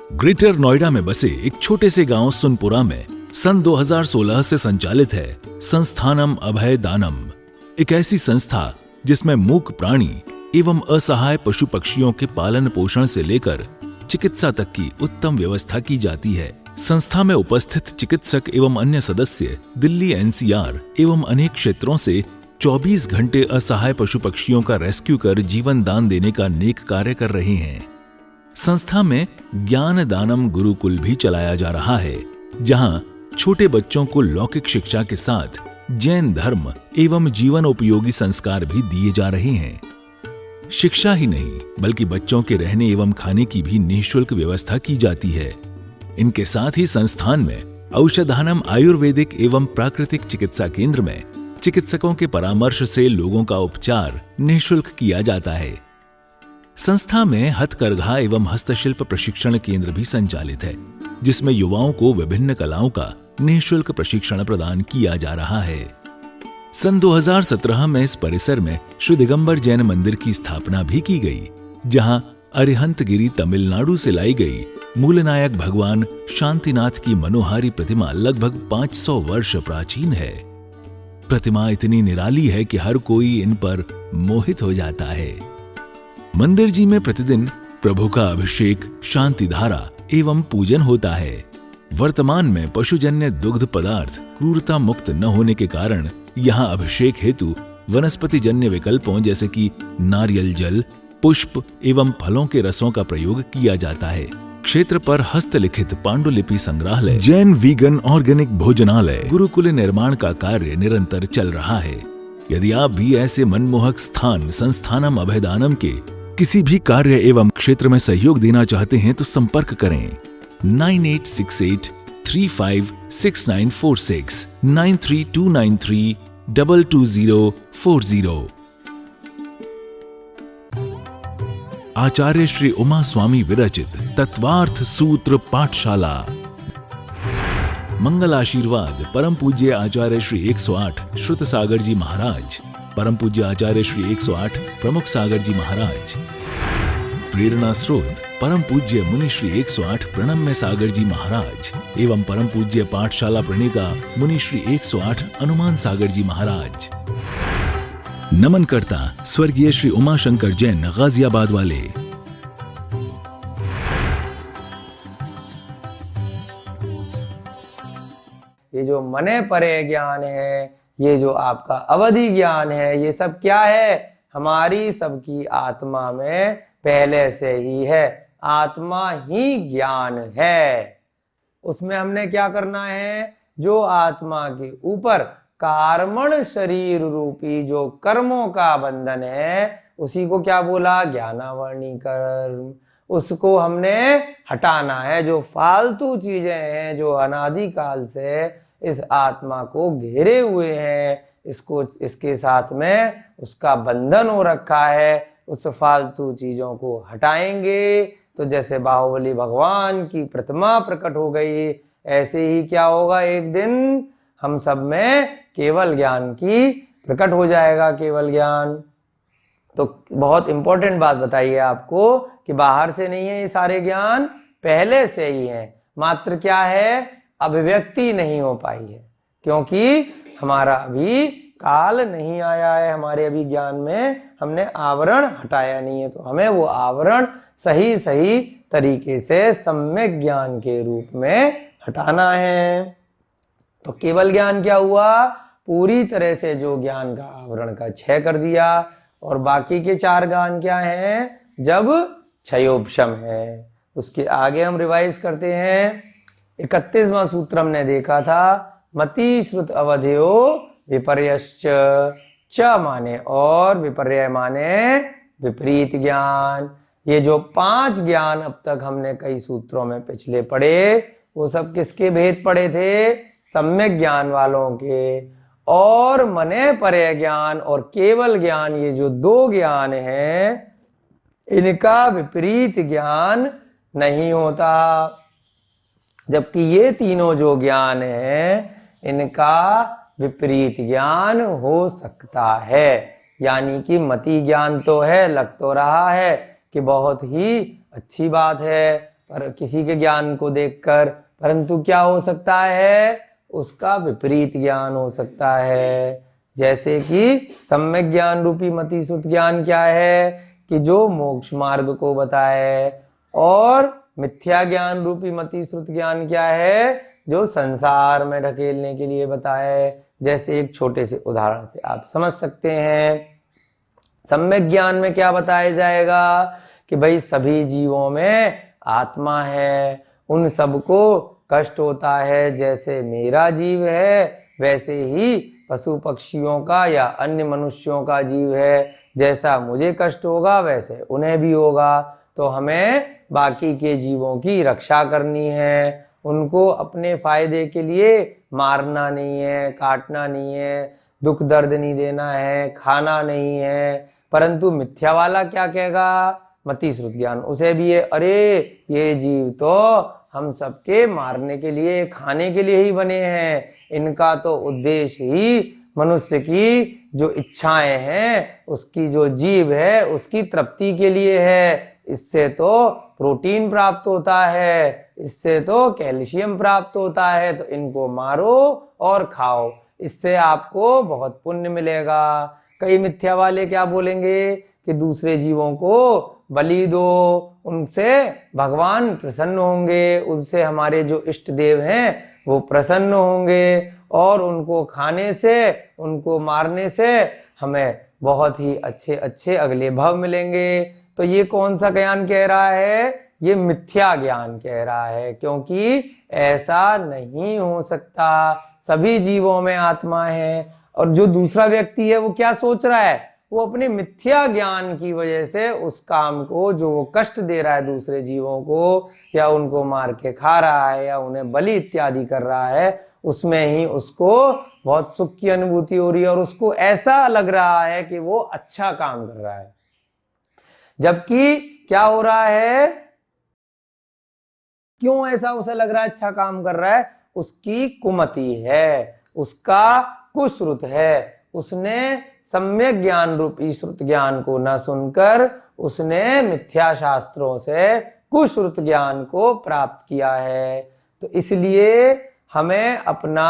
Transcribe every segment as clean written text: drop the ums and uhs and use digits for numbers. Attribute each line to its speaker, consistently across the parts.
Speaker 1: Greater Noida में बसे एक छोटे से गांव सुनपुरा में सन 2016 से संचालित है संस्थानम अभय दानम, एक ऐसी संस्था जिसमें मूक प्राणी एवं असहाय पशु पक्षियों के पालन पोषण से लेकर चिकित्सा तक की उत्तम व्यवस्था की जाती है। संस्था में उपस्थित चिकित्सक एवं अन्य सदस्य दिल्ली एनसीआर एवं अनेक क्षेत्रों से 24 घंटे असहाय पशु पक्षियों का रेस्क्यू कर जीवन दान देने का नेक कार्य कर रहे हैं। संस्था में ज्ञान दानम गुरुकुल भी चलाया जा रहा है, जहां छोटे बच्चों को लौकिक शिक्षा के साथ जैन धर्म एवं जीवन उपयोगी संस्कार भी दिए जा रहे हैं। शिक्षा ही नहीं बल्कि बच्चों के रहने एवं खाने की भी निःशुल्क व्यवस्था की जाती है। इनके साथ ही संस्थान में औषधानम आयुर्वेदिक एवं प्राकृतिक चिकित्सा केंद्र में चिकित्सकों के परामर्श से लोगों का उपचार निःशुल्क किया जाता है। संस्था में हथकरघा एवं हस्तशिल्प प्रशिक्षण केंद्र भी संचालित है, जिसमें युवाओं को विभिन्न कलाओं का निःशुल्क प्रशिक्षण प्रदान किया जा रहा है। सन 2017 में इस परिसर में श्री दिगंबर जैन मंदिर की स्थापना भी की गई, जहां अरिहंतगिरी तमिलनाडु से लाई गई मूलनायक भगवान शांतिनाथ की मनोहारी प्रतिमा लगभग 500 वर्ष प्राचीन है। प्रतिमा इतनी निराली है कि हर कोई इन पर मोहित हो जाता है। मंदिर जी में प्रतिदिन प्रभु का अभिषेक, शांति धारा एवं पूजन होता है। वर्तमान में पशुजन्य दुग्ध पदार्थ क्रूरता मुक्त न होने के कारण यहाँ अभिषेक हेतु वनस्पति जन्य विकल्पों जैसे कि नारियल जल, पुष्प एवं फलों के रसों का प्रयोग किया जाता है। क्षेत्र पर हस्तलिखित पांडुलिपि संग्रहालय, जैन वीगन ऑर्गेनिक भोजनालय, गुरुकुल निर्माण का कार्य निरंतर चल रहा है। यदि आप भी ऐसे मनमोहक स्थान संस्थानम अभयदानम के किसी भी कार्य एवं क्षेत्र में सहयोग देना चाहते हैं तो संपर्क करें 9868356946 9329322040। आचार्य श्री उमा स्वामी विरचित तत्वार्थ सूत्र पाठशाला। मंगल आशीर्वाद परम पूज्य आचार्य श्री 108 श्रुत सागर जी महाराज, परम पूज्य आचार्य श्री 108 प्रमुख सागर जी महाराज। प्रेरणा स्रोत परम पूज्य मुनि श्री 108 प्रणम्य सागर जी महाराज एवं परम पूज्य पाठशाला प्रणेता मुनि श्री 108 हनुमान सागर जी महाराज। नमन करता स्वर्गीय श्री उमाशंकर जैन गाजियाबाद वाले।
Speaker 2: ये जो मने परे ज्ञान है, ये जो आपका अवधि ज्ञान है, ये सब क्या है? हमारी सबकी आत्मा में पहले से ही है। आत्मा ही ज्ञान है। उसमें हमने क्या करना है? जो आत्मा के ऊपर कार्मण शरीर रूपी जो कर्मों का बंधन है, उसी को क्या बोला? ज्ञानावरणी कर्म। उसको हमने हटाना है। जो फालतू चीजें हैं जो अनादिकाल से इस आत्मा को घेरे हुए हैं, इसको इसके साथ में उसका बंधन हो रखा है, उस फालतू चीजों को हटाएंगे तो जैसे बाहुबली भगवान की प्रतिमा प्रकट हो गई, ऐसे ही क्या होगा? एक दिन हम सब में केवल ज्ञान की प्रकट हो जाएगा, केवल ज्ञान। तो बहुत इंपॉर्टेंट बात बताइए आपको कि बाहर से नहीं है, ये सारे ज्ञान पहले से ही है, मात्र क्या है? अभिव्यक्ति नहीं हो पाई है, क्योंकि हमारा अभी काल नहीं आया है। हमारे अभी ज्ञान में हमने आवरण हटाया नहीं है, तो हमें वो आवरण सही सही तरीके से सम्यक ज्ञान के रूप में हटाना है। तो केवल ज्ञान क्या हुआ? पूरी तरह से जो ज्ञान का आवरण का क्षय कर दिया। और बाकी के 4 ज्ञान क्या हैं? जब क्षयोपशम है। उसके आगे हम रिवाइज करते हैं। 31वां सूत्र हमने देखा था, मति श्रुत अवधयो विपर्यश्च। च माने और, विपर्य माने विपरीत ज्ञान। ये जो 5 ज्ञान अब तक हमने कई सूत्रों में पिछले पढ़े, वो सब किसके भेद पढ़े थे? सम्यक ज्ञान वालों के। और मने परे ज्ञान और केवल ज्ञान, ये जो 2 ज्ञान हैं, इनका विपरीत ज्ञान नहीं होता। जबकि ये तीनों जो ज्ञान हैं, इनका विपरीत ज्ञान हो सकता है। यानी कि मति ज्ञान तो है, लग तो रहा है कि बहुत ही अच्छी बात है, पर किसी के ज्ञान को देखकर, परंतु क्या हो सकता है, उसका विपरीत ज्ञान हो सकता है। जैसे कि सम्यक ज्ञान रूपी मति श्रुत ज्ञान क्या है कि जो मोक्ष मार्ग को बताए, और मिथ्या ज्ञान रूपी मति श्रुत ज्ञान क्या है, जो संसार में ढकेलने के लिए बताए। जैसे एक छोटे से उदाहरण से आप समझ सकते हैं। सम्यक ज्ञान में क्या बताया जाएगा कि भाई सभी जीवों में आत्मा है, उन सबको कष्ट होता है, जैसे मेरा जीव है वैसे ही पशु पक्षियों का या अन्य मनुष्यों का जीव है, जैसा मुझे कष्ट होगा वैसे उन्हें भी होगा। तो हमें बाकी के जीवों की रक्षा करनी है, उनको अपने फायदे के लिए मारना नहीं है, काटना नहीं है, दुख दर्द नहीं देना है, खाना नहीं है। परंतु मिथ्या वाला क्या कहेगा, मति श्रुत ज्ञान उसे भी है, अरे ये जीव तो हम सबके मारने के लिए, खाने के लिए ही बने हैं, इनका तो उद्देश्य ही मनुष्य की जो इच्छाएं हैं, उसकी जो जीव है उसकी तृप्ति के लिए है। इससे तो प्रोटीन प्राप्त होता है, इससे तो कैल्शियम प्राप्त होता है, तो इनको मारो और खाओ, इससे आपको बहुत पुण्य मिलेगा। कई मिथ्या वाले क्या बोलेंगे कि दूसरे जीवों को बलि दो, उनसे भगवान प्रसन्न होंगे, उनसे हमारे जो इष्ट देव हैं वो प्रसन्न होंगे, और उनको खाने से, उनको मारने से हमें बहुत ही अच्छे अच्छे अगले भव मिलेंगे। तो ये कौन सा ज्ञान कह रहा है, ये मिथ्या ज्ञान कह रहा है, क्योंकि ऐसा नहीं हो सकता। सभी जीवों में आत्मा है, और जो दूसरा व्यक्ति है वो क्या सोच रहा है, वो अपने मिथ्या ज्ञान की वजह से उस काम को, जो वो कष्ट दे रहा है दूसरे जीवों को, या उनको मार के खा रहा है, या उन्हें बलि इत्यादि कर रहा है, उसमें ही उसको बहुत सुख की अनुभूति हो रही है, और उसको ऐसा लग रहा है कि वो अच्छा काम कर रहा है। जबकि क्या हो रहा है, क्यों ऐसा उसे लग रहा है अच्छा काम कर रहा है, उसकी कुमति है, उसका कुश्रुत है, उसने सम्यक ज्ञान रूपी श्रुत ज्ञान को न सुनकर उसने मिथ्या शास्त्रों से कुश्रुत ज्ञान को प्राप्त किया है। तो इसलिए हमें अपना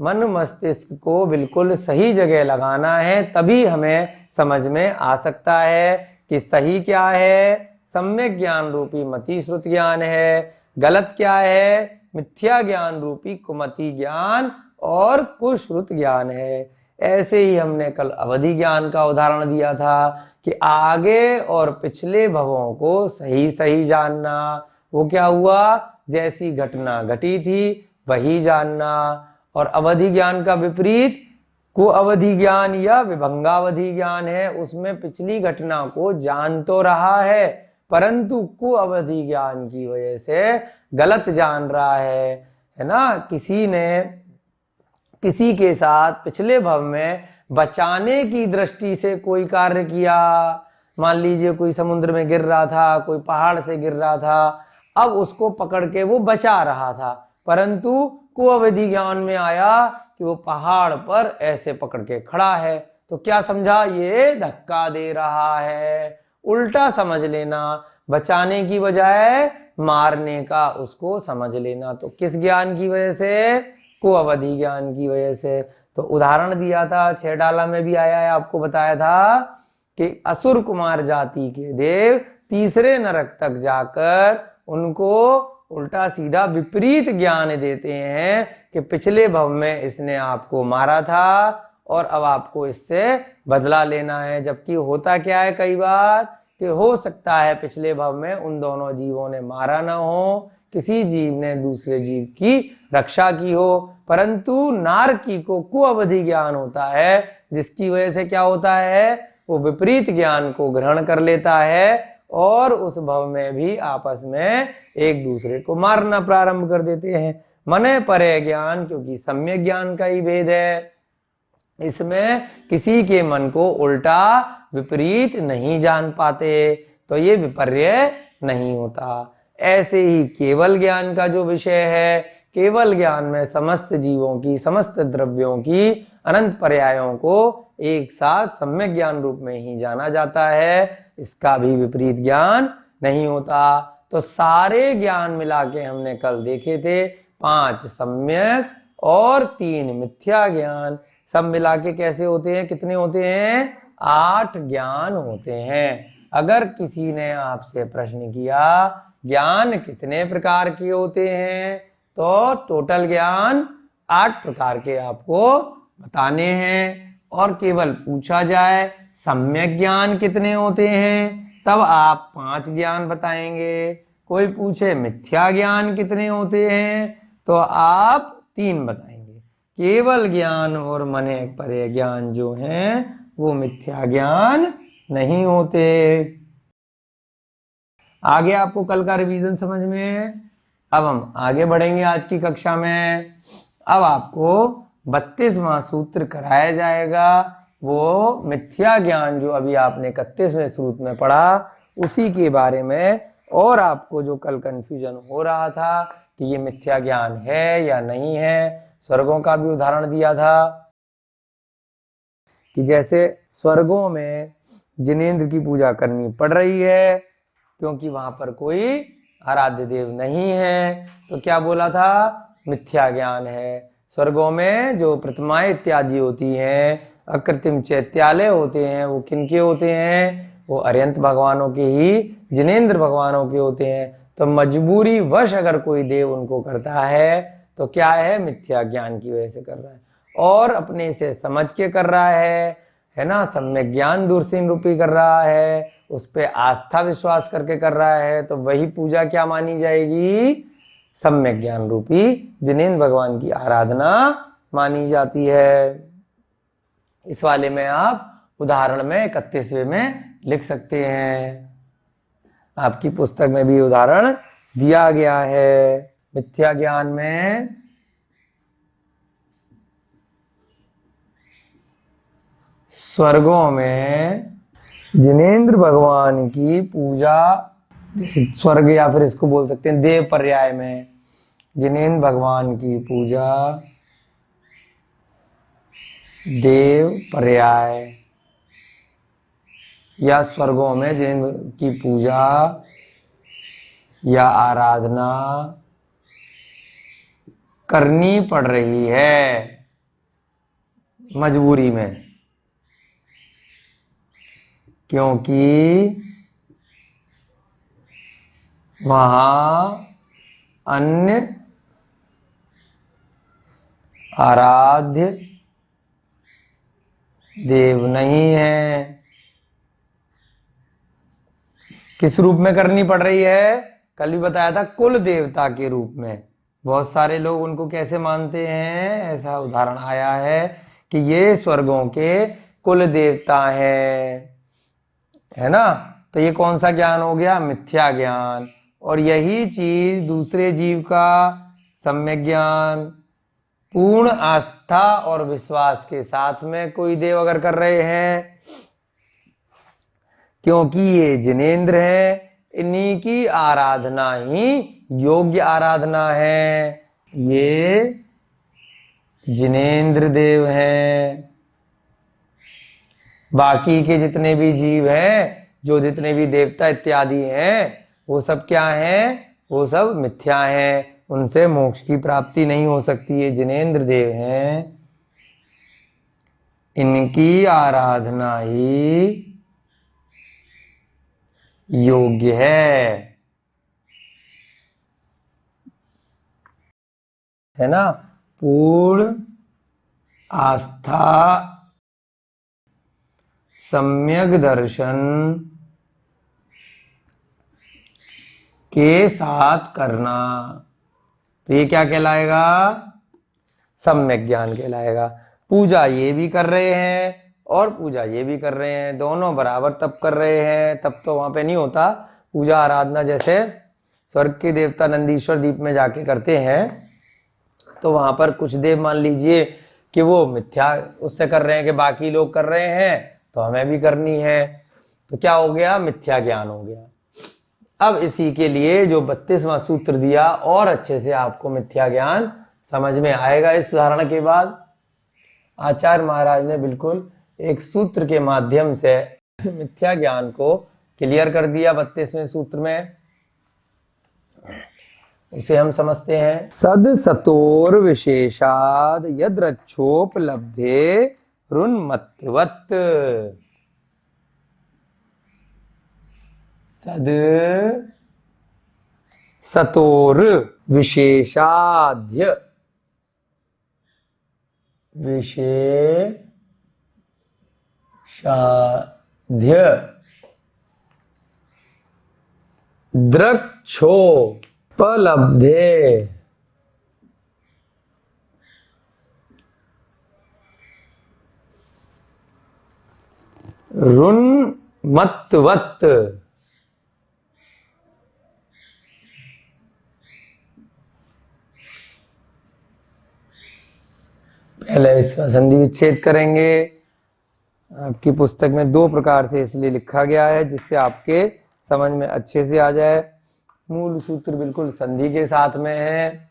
Speaker 2: मन मस्तिष्क को बिल्कुल सही जगह लगाना है, तभी हमें समझ में आ सकता है कि सही क्या है, सम्यक ज्ञान रूपी मति श्रुत ज्ञान है, गलत क्या है, मिथ्या ज्ञान रूपी कुमति ज्ञान और कुश्रुत ज्ञान है। ऐसे ही हमने कल अवधि ज्ञान का उदाहरण दिया था कि आगे और पिछले भवों को सही सही जानना। वो क्या हुआ, जैसी घटना घटी थी वही जानना। और अवधि ज्ञान का विपरीत कुअवधि ज्ञान या विभंगावधि ज्ञान है, उसमें पिछली घटना को जान तो रहा है परंतु कुअवधि ज्ञान की वजह से गलत जान रहा है ना। किसी ने किसी के साथ पिछले भव में बचाने की दृष्टि से कोई कार्य किया, मान लीजिए कोई समुद्र में गिर रहा था, कोई पहाड़ से गिर रहा था, अब उसको पकड़ के वो बचा रहा था, परंतु कुअवधि ज्ञान में आया कि वो पहाड़ पर ऐसे पकड़ के खड़ा है, तो क्या समझा, ये धक्का दे रहा है। उल्टा समझ लेना, बचाने की बजाय मारने का उसको समझ लेना। तो किस ज्ञान की वजह से, कुअवधि ज्ञान की वजह से। तो उदाहरण दिया था, 6 डाला में भी आया है, आपको बताया था कि असुर कुमार जाति के देव तीसरे नरक तक जाकर उनको उल्टा सीधा विपरीत ज्ञान देते हैं कि पिछले भव में इसने आपको मारा था और अब आपको इससे बदला लेना है। जबकि होता क्या है, कई बार कि हो सकता है पिछले भव में उन दोनों जीवों ने मारा ना हो, किसी जीव ने दूसरे जीव की रक्षा की हो, परंतु नारकी को कुअवधि ज्ञान होता है, जिसकी वजह से क्या होता है, वो विपरीत ज्ञान को ग्रहण कर लेता है और उस भव में भी आपस में एक दूसरे को मारना प्रारंभ कर देते हैं। मने परे ज्ञान, क्योंकि सम्यक ज्ञान का ही भेद है, इसमें किसी के मन को उल्टा विपरीत नहीं जान पाते, तो ये विपर्य नहीं होता। ऐसे ही केवल ज्ञान का जो विषय है, केवल ज्ञान में समस्त जीवों की, समस्त द्रव्यों की अनंत पर्यायों को एक साथ सम्यक ज्ञान रूप में ही जाना जाता है, इसका भी विपरीत ज्ञान नहीं होता। तो सारे ज्ञान मिला के हमने कल देखे थे 5 सम्यक और 3 मिथ्या ज्ञान। सब मिला के कैसे होते हैं, कितने होते हैं? 8 ज्ञान होते हैं। अगर किसी ने आपसे प्रश्न किया ज्ञान कितने प्रकार के होते हैं, तो टोटल ज्ञान 8 प्रकार के आपको बताने हैं। और केवल पूछा जाए सम्यक ज्ञान कितने होते हैं, तब आप 5 ज्ञान बताएंगे। कोई पूछे मिथ्या ज्ञान कितने होते हैं, तो आप 3 बताएंगे। केवल ज्ञान और मने परे ज्ञान जो हैं वो मिथ्या ज्ञान नहीं होते। आगे आपको कल का रिवीजन समझ में है। अब हम आगे बढ़ेंगे आज की कक्षा में। अब आपको 32वां सूत्र कराया जाएगा। वो मिथ्या ज्ञान जो अभी आपने 31वें सूत्र में पढ़ा उसी के बारे में। और आपको जो कल कंफ्यूजन हो रहा था कि ये मिथ्या ज्ञान है या नहीं है, स्वर्गों का भी उदाहरण दिया था कि जैसे स्वर्गों में जिनेंद्र की पूजा करनी पड़ रही है क्योंकि वहां पर कोई आराध्य देव नहीं है। तो क्या बोला था? मिथ्या ज्ञान है। स्वर्गों में जो प्रतिमाएं इत्यादि होती हैं, अकृत्रिम चैत्यालय होते हैं, वो किनके होते हैं? वो अरिहंत भगवानों के ही, जिनेंद्र भगवानों के होते हैं। तो मजबूरी वश अगर कोई देव उनको करता है तो क्या है? मिथ्या ज्ञान की वजह से कर रहा है और अपने से समझ के कर रहा है ना, सम्यक ज्ञान दूरसीन रूपी कर रहा है, उस पे आस्था विश्वास करके कर रहा है। तो वही पूजा क्या मानी जाएगी? सम्यक ज्ञान रूपी जिनेंद्र भगवान की आराधना मानी जाती है। इस वाले में आप उदाहरण में 31वें में लिख सकते हैं। आपकी पुस्तक में भी उदाहरण दिया गया है। मिथ्या ज्ञान में स्वर्गों में जिनेंद्र भगवान की पूजा, जैसे स्वर्ग या फिर इसको बोल सकते हैं देव पर्याय में जिनेंद्र भगवान की पूजा, देव पर्याय या स्वर्गों में जिनेंद्र की पूजा या आराधना करनी पड़ रही है मजबूरी में, क्योंकि वहां अन्य आराध्य देव नहीं है। किस रूप में करनी पड़ रही है? कल भी बताया था, कुल देवता के रूप में। बहुत सारे लोग उनको कैसे मानते हैं? ऐसा उदाहरण आया है कि ये स्वर्गों के कुल देवता हैं, है ना। तो ये कौन सा ज्ञान हो गया? मिथ्या ज्ञान। और यही चीज दूसरे जीव का सम्यक ज्ञान, पूर्ण आस्था और विश्वास के साथ में कोई देव अगर कर रहे हैं, क्योंकि ये जिनेंद्र है, इन्हीं की आराधना ही योग्य आराधना है। ये जिनेंद्र देव हैं। बाकी के जितने भी जीव हैं, जो जितने भी देवता इत्यादि हैं, वो सब क्या हैं? वो सब मिथ्या हैं। उनसे मोक्ष की प्राप्ति नहीं हो सकती। ये जिनेंद्र देव हैं, इनकी आराधना ही योग्य है ना। पूर्ण आस्था, सम्यक दर्शन के साथ करना, तो ये क्या कहलाएगा? सम्यक ज्ञान कहलाएगा। पूजा ये भी कर रहे हैं और पूजा ये भी कर रहे हैं, दोनों बराबर तप कर रहे हैं, तब तो वहां पे नहीं होता पूजा आराधना। जैसे स्वर्ग के देवता नंदीश्वर द्वीप में जाके करते हैं, तो वहां पर कुछ देव मान लीजिए कि वो मिथ्या उससे कर रहे हैं कि बाकी लोग कर रहे हैं तो हमें भी करनी है, तो क्या हो गया? मिथ्या ज्ञान हो गया। अब इसी के लिए जो 32वां सूत्र दिया, और अच्छे से आपको मिथ्या ज्ञान समझ में आएगा। इस उदाहरण के बाद आचार्य महाराज ने बिल्कुल एक सूत्र के माध्यम से मिथ्या ज्ञान को क्लियर कर दिया 32वें सूत्र में। इसे हम समझते हैं सद सतोर विशेषाद यद्रक्षोपलब्धे रुन्मत्वत्। सद सतोर विशेषाद्य विशेषाद्य द्रक्षोपलब्धे रुन्मत्वत्। पहले इसका संधि विच्छेद करेंगे। आपकी पुस्तक में दो प्रकार से इसलिए लिखा गया है जिससे आपके समझ में अच्छे से आ जाए। मूल सूत्र बिल्कुल संधि के साथ में है।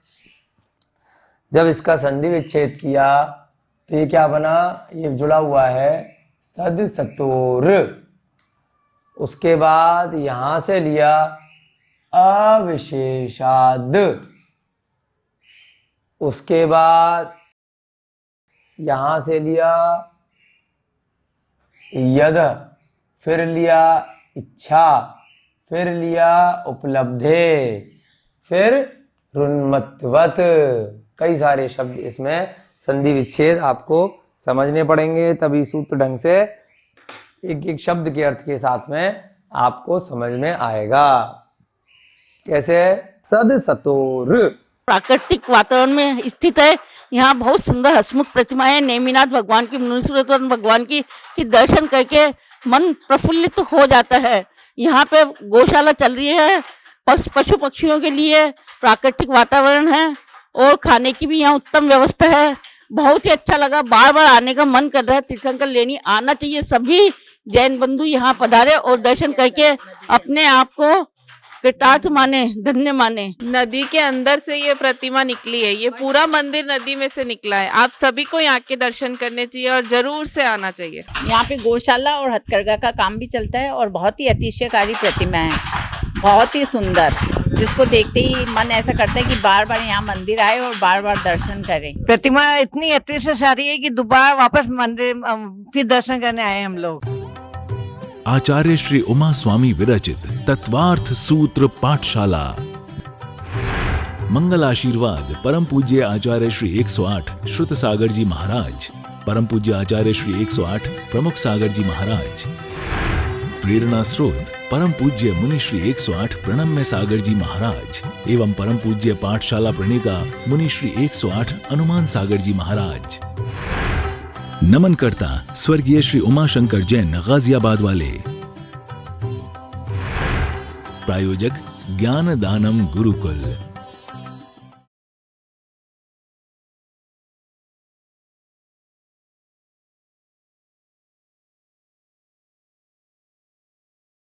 Speaker 2: जब इसका संधि विच्छेद किया तो ये क्या बना, ये जुड़ा हुआ है सद सतोर। उसके बाद यहां से लिया अविशेषाद, उसके बाद यहां से लिया यद, फिर लिया इच्छा, फिर लिया उपलब्धे, फिर रुन्मत्वत्। कई सारे शब्द इसमें संधि विच्छेद आपको समझने पड़ेंगे, तभी सूत्र ढंग से एक एक शब्द के अर्थ के साथ में आपको समझ में आएगा। कैसे? सद सतोर
Speaker 3: प्राकृतिक वातावरण में स्थित है। यहाँ बहुत सुंदर हसमुख प्रतिमाएं, नेमिनाथ भगवान की, मुनीश्वरत्व भगवान की दर्शन करके मन प्रफुल्लित हो जाता है। यहाँ पे गौशाला चल रही है, पशु पक्षियों के लिए प्राकृतिक वातावरण है और खाने की भी यहाँ उत्तम व्यवस्था है। बहुत ही अच्छा लगा, बार बार आने का मन कर रहा है। तीर्थंकर लेनी आना चाहिए। सभी जैन बंधु यहाँ पधारे और दर्शन करके अपने आप को कृतार्थ माने, धन्य माने।
Speaker 4: नदी के अंदर से ये प्रतिमा निकली है, ये पूरा मंदिर नदी में से निकला है। आप सभी को यहाँ के दर्शन करने चाहिए और जरूर से आना चाहिए।
Speaker 5: यहाँ पे गौशाला और हथकरघा का काम भी चलता है और बहुत ही अतिशयकारी प्रतिमा है, बहुत ही सुंदर, जिसको देखते ही मन ऐसा करता है कि बार बार यहाँ मंदिर आए और बार बार दर्शन करें।
Speaker 6: प्रतिमा इतनी अतिशयकारी है कि दोबारा वापस मंदिर फिर दर्शन करने आए हम लोग।
Speaker 1: आचार्य श्री उमा स्वामी विरचित तत्वार्थ सूत्र पाठशाला। मंगल आशीर्वाद परम पूज्य आचार्य श्री 108 श्रुत सागर जी महाराज, परम पूज्य आचार्य श्री 108 प्रमुख सागर जी महाराज। प्रेरणा स्रोत परम पूज्य मुनि श्री 108 प्रणम्य सागर जी महाराज एवं परम पूज्य पाठशाला प्रणीता मुनि श्री 108 अनुमान सागर जी महाराज। नमन करता स्वर्गीय श्री उमाशंकर जैन गाजियाबाद वाले। प्रायोजक ज्ञान दानम गुरुकुल।